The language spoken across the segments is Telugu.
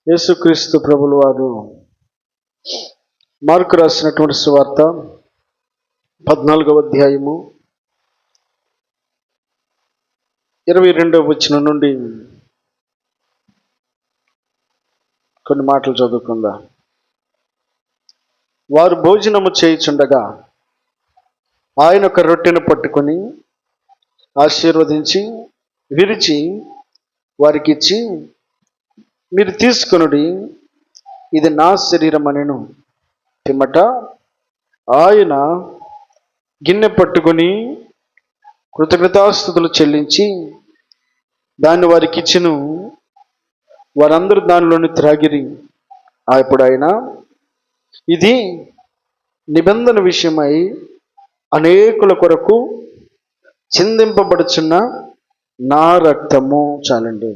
యేసుక్రీస్తు ప్రభుల వారు మార్కు రాసినటువంటి సువార్త 14వ అధ్యాయము 22వ వచనం నుండి కొన్ని మాటలు చదువుకుందాం. వారు భోజనము చేయుచుండగా ఆయన ఒక రొట్టెను పట్టుకొని ఆశీర్వదించి విరిచి వారికి ఇచ్చి, మీరు తీసుకొనుడి, ఇది నా శరీరం అనెను. పిమ్మట ఆయన గిన్నె పట్టుకొని కృతజ్ఞతాస్తుతులు చెల్లించి దాన్ని వారికి ఇచ్చెను. వారందరూ దానిలోని త్రాగిరి. అప్పుడు ఆయన, ఇది నిబంధన విషయమై అనేకుల కొరకు చిందింపబడుచున్న నా రక్తము. చాలండి.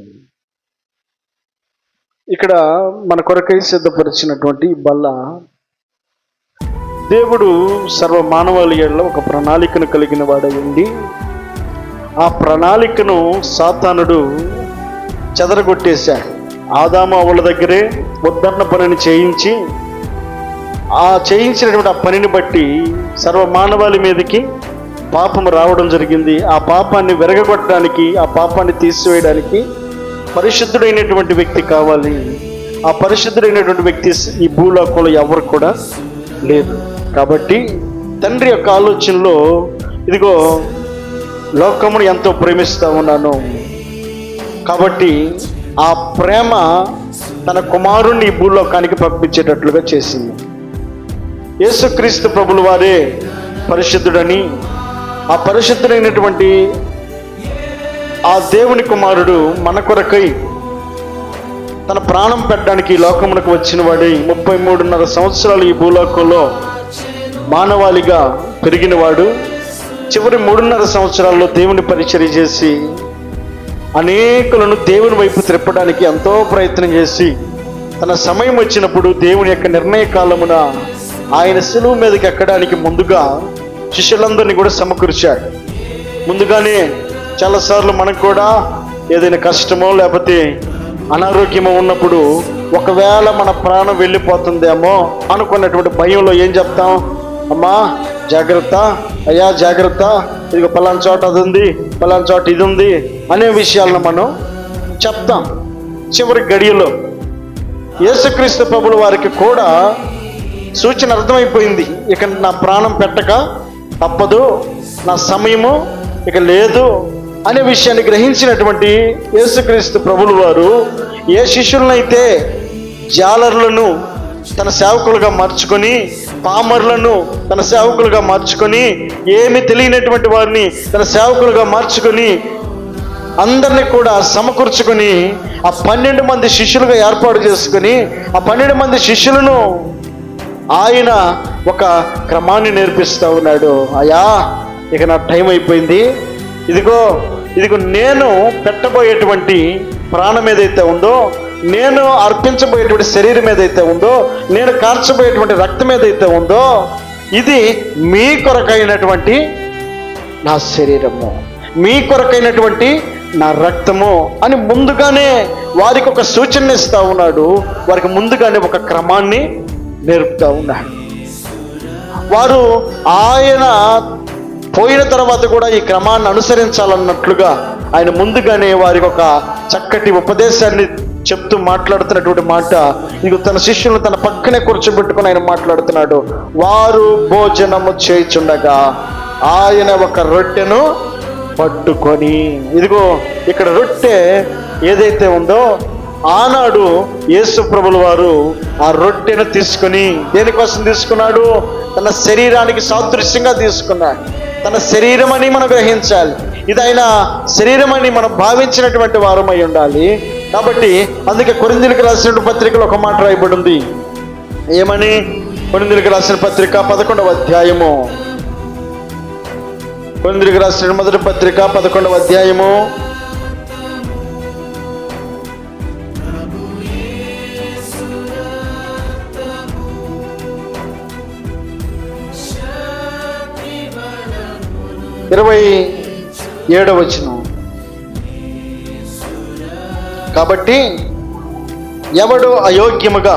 ఇక్కడ మన కొరకై సిద్ధపరిచినటువంటి బల్ల దేవుడు సర్వ మానవాళి యేడల ఒక ప్రణాళికను కలిగిన వాడై ఉండి, ఆ ప్రణాళికను సాతానుడు చెదరగొట్టేశాడు. ఆదాము అవ్వల దగ్గరే వద్దన్న పనిని చేయించి, ఆ చేయించినటువంటి ఆ పనిని బట్టి సర్వ మానవాళి మీదకి పాపం రావడం జరిగింది. ఆ పాపాన్ని విరగొట్టడానికి, ఆ పాపాన్ని తీసివేయడానికి పరిశుద్ధుడైనటువంటి వ్యక్తి కావాలి. ఆ పరిశుద్ధుడైనటువంటి వ్యక్తి ఈ భూలోకంలో ఎవరు కూడా లేరు. కాబట్టి తండ్రి యొక్క ఆలోచనలో, ఇదిగో లోకమును ఎంతో ప్రేమిస్తూ ఉన్నాను కాబట్టి ఆ ప్రేమ తన కుమారుణ్ణి ఈ భూలోకానికి పంపించేటట్లుగా చేసింది. యేసుక్రీస్తు ప్రభుల వారే పరిశుద్ధుడని, ఆ పరిశుద్ధుడైనటువంటి ఆ దేవుని కుమారుడు మన కొరకై తన ప్రాణం పెట్టడానికి ఈ లోకమునకు వచ్చిన వాడి 33.5 సంవత్సరాలు ఈ భూలోకంలో మానవాళిగా పెరిగినవాడు. చివరి 3.5 సంవత్సరాల్లో దేవుని పరిచర్య చేసి అనేకులను దేవుని వైపు త్రిప్పడానికి ఎంతో ప్రయత్నం చేసి, తన సమయం వచ్చినప్పుడు దేవుని యొక్క నిర్ణయ కాలమున ఆయన శిలువ మీదకి ఎక్కడానికి ముందుగా శిష్యులందరినీ కూడా సమకూర్చాడు. ముందుగానే చాలాసార్లు మనకు కూడా ఏదైనా కష్టమో లేకపోతే అనారోగ్యమో ఉన్నప్పుడు ఒకవేళ మన ప్రాణం వెళ్ళిపోతుందేమో అనుకున్నటువంటి భయంలో ఏం చెప్తాం? అమ్మా జాగ్రత్త, అయ్యా జాగ్రత్త, ఇదిగో పలానా చోట అది ఉంది, పలానా చోట ఇది ఉంది అనే విషయాలను మనం చెప్తాం. చివరి గడియలో యేసుక్రీస్తు ప్రభుల వారికి కూడా సూచన అర్థమైపోయింది. ఇక నా ప్రాణం పెట్టక తప్పదు, నా సమయము ఇక లేదు అనే విషయాన్ని గ్రహించినటువంటి యేసుక్రీస్తు ప్రభుల వారు ఏ శిష్యులనైతే జాలర్లను తన సేవకులుగా మార్చుకొని, పామర్లను తన సేవకులుగా మార్చుకొని, ఏమి తెలియనటువంటి వారిని తన సేవకులుగా మార్చుకొని, అందరినీ కూడా సమకూర్చుకొని ఆ 12 మంది శిష్యులుగా ఏర్పాటు చేసుకొని, ఆ 12 మంది శిష్యులను ఆయన ఒక క్రమాన్ని నేర్పిస్తూ ఉన్నాడు. అయ్యా ఇక నా టైం అయిపోయింది, ఇదిగో నేను పెట్టబోయేటువంటి ప్రాణం ఏదైతే ఉందో, నేను అర్పించబోయేటువంటి శరీరం ఏదైతే ఉందో, నేను కార్చబోయేటువంటి రక్తం ఏదైతే ఉందో, ఇది మీ కొరకైనటువంటి నా శరీరము, మీ కొరకైనటువంటి నా రక్తము అని ముందుగానే వారికి ఒక సూచన ఇస్తూ ఉన్నాడు. వారికి ముందుగానే ఒక క్రమాన్ని నేర్పుతూ ఉన్నాడు. వారు ఆయన పోయిన తర్వాత కూడా ఈ క్రమాన్ని అనుసరించాలన్నట్లుగా ఆయన ముందుగానే వారికి ఒక చక్కటి ఉపదేశాన్ని చెప్తూ మాట్లాడుతున్నటువంటి మాట, ఇక తన శిష్యులను తన పక్కనే కూర్చోబెట్టుకుని ఆయన మాట్లాడుతున్నాడు. వారు భోజనము చేయుచుండగా ఆయన ఒక రొట్టెను పట్టుకొని, ఇదిగో ఇక్కడ రొట్టె ఏదైతే ఉందో, ఆనాడు యేసు ప్రభుల వారు ఆ రొట్టెను తీసుకొని దేనికోసం తీసుకున్నాడు? తన శరీరానికి సాదృశ్యంగా తీసుకున్నాడు. తన శరీరం అని మనం గ్రహించాలి. ఇది ఆయన శరీరం అని మనం భావించినటువంటి వారమై ఉండాలి. కాబట్టి అందుకే కొరింథీయులకు రాసిన పత్రికలో ఒక మాట రాయబడి ఉంది. ఏమని? కొరింథీయులకు రాసిన పత్రిక 11వ అధ్యాయము, కొరింథీయులకు రాసిన మొదటి పత్రిక 11వ అధ్యాయము 27వ వచనం. కాబట్టి ఎవడు అయోగ్యముగా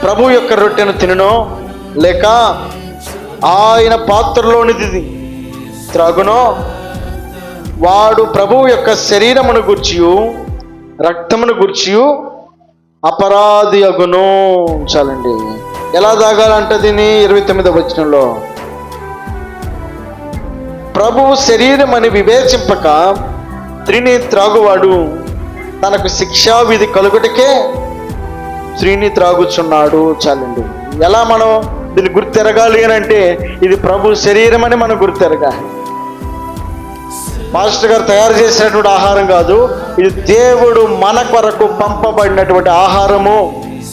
ప్రభు యొక్క రొట్టెను తిననో లేక ఆయన పాత్రలోనిది త్రాగునో వాడు ప్రభువు యొక్క శరీరమును గూర్చియు రక్తమును గూర్చియు అపరాధి అగును. చాలండి. ఎలా తాగాలంటే దీన్ని 29వ వచనంలో, ప్రభువు శరీరం అని వివేచింపక స్త్రీని త్రాగువాడు తనకు శిక్షా విధి కలుగుటకే స్త్రీని త్రాగుచున్నాడు. చాలండి. ఎలా మనం దీన్ని గుర్తెరగాలి అని అంటే ఇది ప్రభు శరీరం అని మనం గుర్తెరగాలి. మాస్టర్ గారు తయారు చేసినటువంటి ఆహారం కాదు, ఇది దేవుడు మన కొరకు పంపబడినటువంటి ఆహారము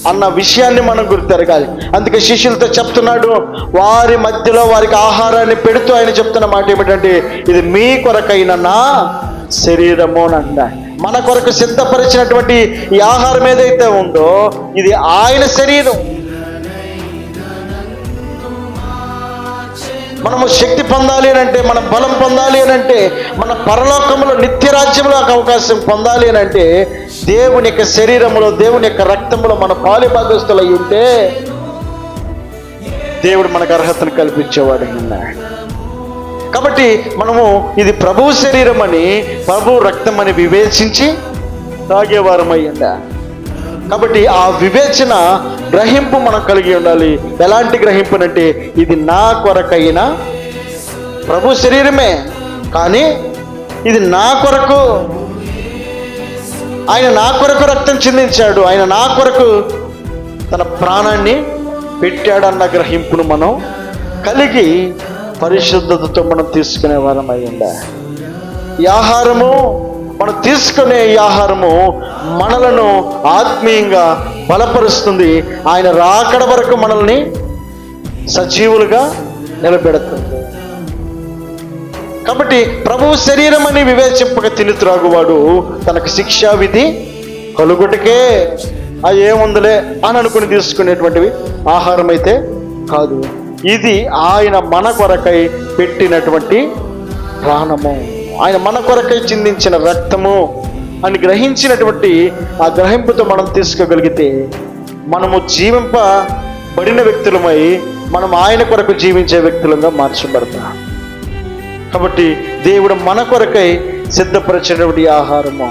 అన్న విషయాన్ని మనం గుర్తెరగాలి. అందుకే శిష్యులతో చెప్తున్నాడు, వారి మధ్యలో వారికి ఆహారాన్ని పెడుతూ ఆయన చెప్తున్న మాట ఏమిటంటే, ఇది మీ కొరకైన నా శరీరము అని అన్నాడు. మన కొరకు సిద్ధపరిచినటువంటి ఈ ఆహారం ఏదైతే ఉందో ఇది ఆయన శరీరం. మనము శక్తి పొందాలి అని అంటే, మన బలం పొందాలి అని అంటే, మన పరలోకంలో నిత్య రాజ్యంలో అవకాశం పొందాలి అని అంటే దేవుని యొక్క శరీరములో దేవుని యొక్క రక్తంలో మన పాలి భాగస్తులై ఉంటే దేవుడు మనకు అర్హతను కల్పించేవాడు ఉన్నాడు. కాబట్టి మనము ఇది ప్రభు శరీరం అని ప్రభు రక్తం అని వివేచించి తాగేవారమయ్యిందా. కాబట్టి ఆ వివేచన గ్రహింపు మనం కలిగి ఉండాలి. ఎలాంటి గ్రహింపునంటే, ఇది నా కొరకైన ప్రభు శరీరమే, కానీ ఇది నా కొరకు, ఆయన నా కొరకు రక్తం చిందించాడు, ఆయన నా కొరకు తన ప్రాణాన్ని పెట్టాడన్న గ్రహింపును మనం కలిగి పరిశుద్ధతతో మనం తీసుకునే వారం అయ్యిందా. ఈ ఆహారము మనం తీసుకునే ఈ ఆహారము మనలను ఆత్మీయంగా బలపరుస్తుంది. ఆయన రాకడ వరకు మనల్ని సజీవులుగా నిలబెడుతుంది. కాబట్టి ప్రభువు శరీరం అని వివేచింపక తిని త్రాగువాడు తనకు శిక్షా విధి కలుగుటకే, అది ఏముందిలే అని అనుకుని తీసుకునేటువంటివి ఆహారం అయితే కాదు. ఇది ఆయన మన కొరకై పెట్టినటువంటి ప్రాణము, ఆయన మన కొరకై చిందించిన రక్తము అని గ్రహించినటువంటి ఆ గ్రహింపుతో మనం తీసుకోగలిగితే మనము జీవింపబడిన వ్యక్తులమై మనం ఆయన కొరకు జీవించే వ్యక్తులుగా మార్చబడతాం. కాబట్టి దేవుడు మన కొరకై సిద్ధపరిచినటువంటి ఆహారము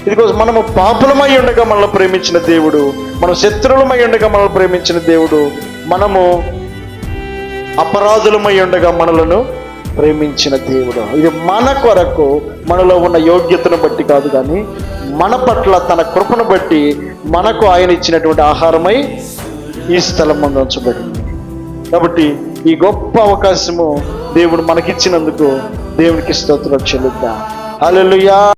ఇదిగోసం. మనము పాపులమై ఉండగా మనల్ని ప్రేమించిన దేవుడు, మనం శత్రువులమై ఉండగా మనల్ని ప్రేమించిన దేవుడు, మనము అపరాధులమై ఉండగా మనలను ప్రేమించిన దేవుడు. ఇది మన కొరకు మనలో ఉన్న యోగ్యతను బట్టి కాదు, కానీ మన పట్ల తన కృపను బట్టి మనకు ఆయన ఇచ్చినటువంటి ఆహారమై ఈ స్థలం ముందు ఉంచబడింది. కాబట్టి ఈ గొప్ప అవకాశము దేవుడు మనకిచ్చినందుకు దేవునికి స్తోత్రం చెల్లిద్దాం. హల్లెలూయా.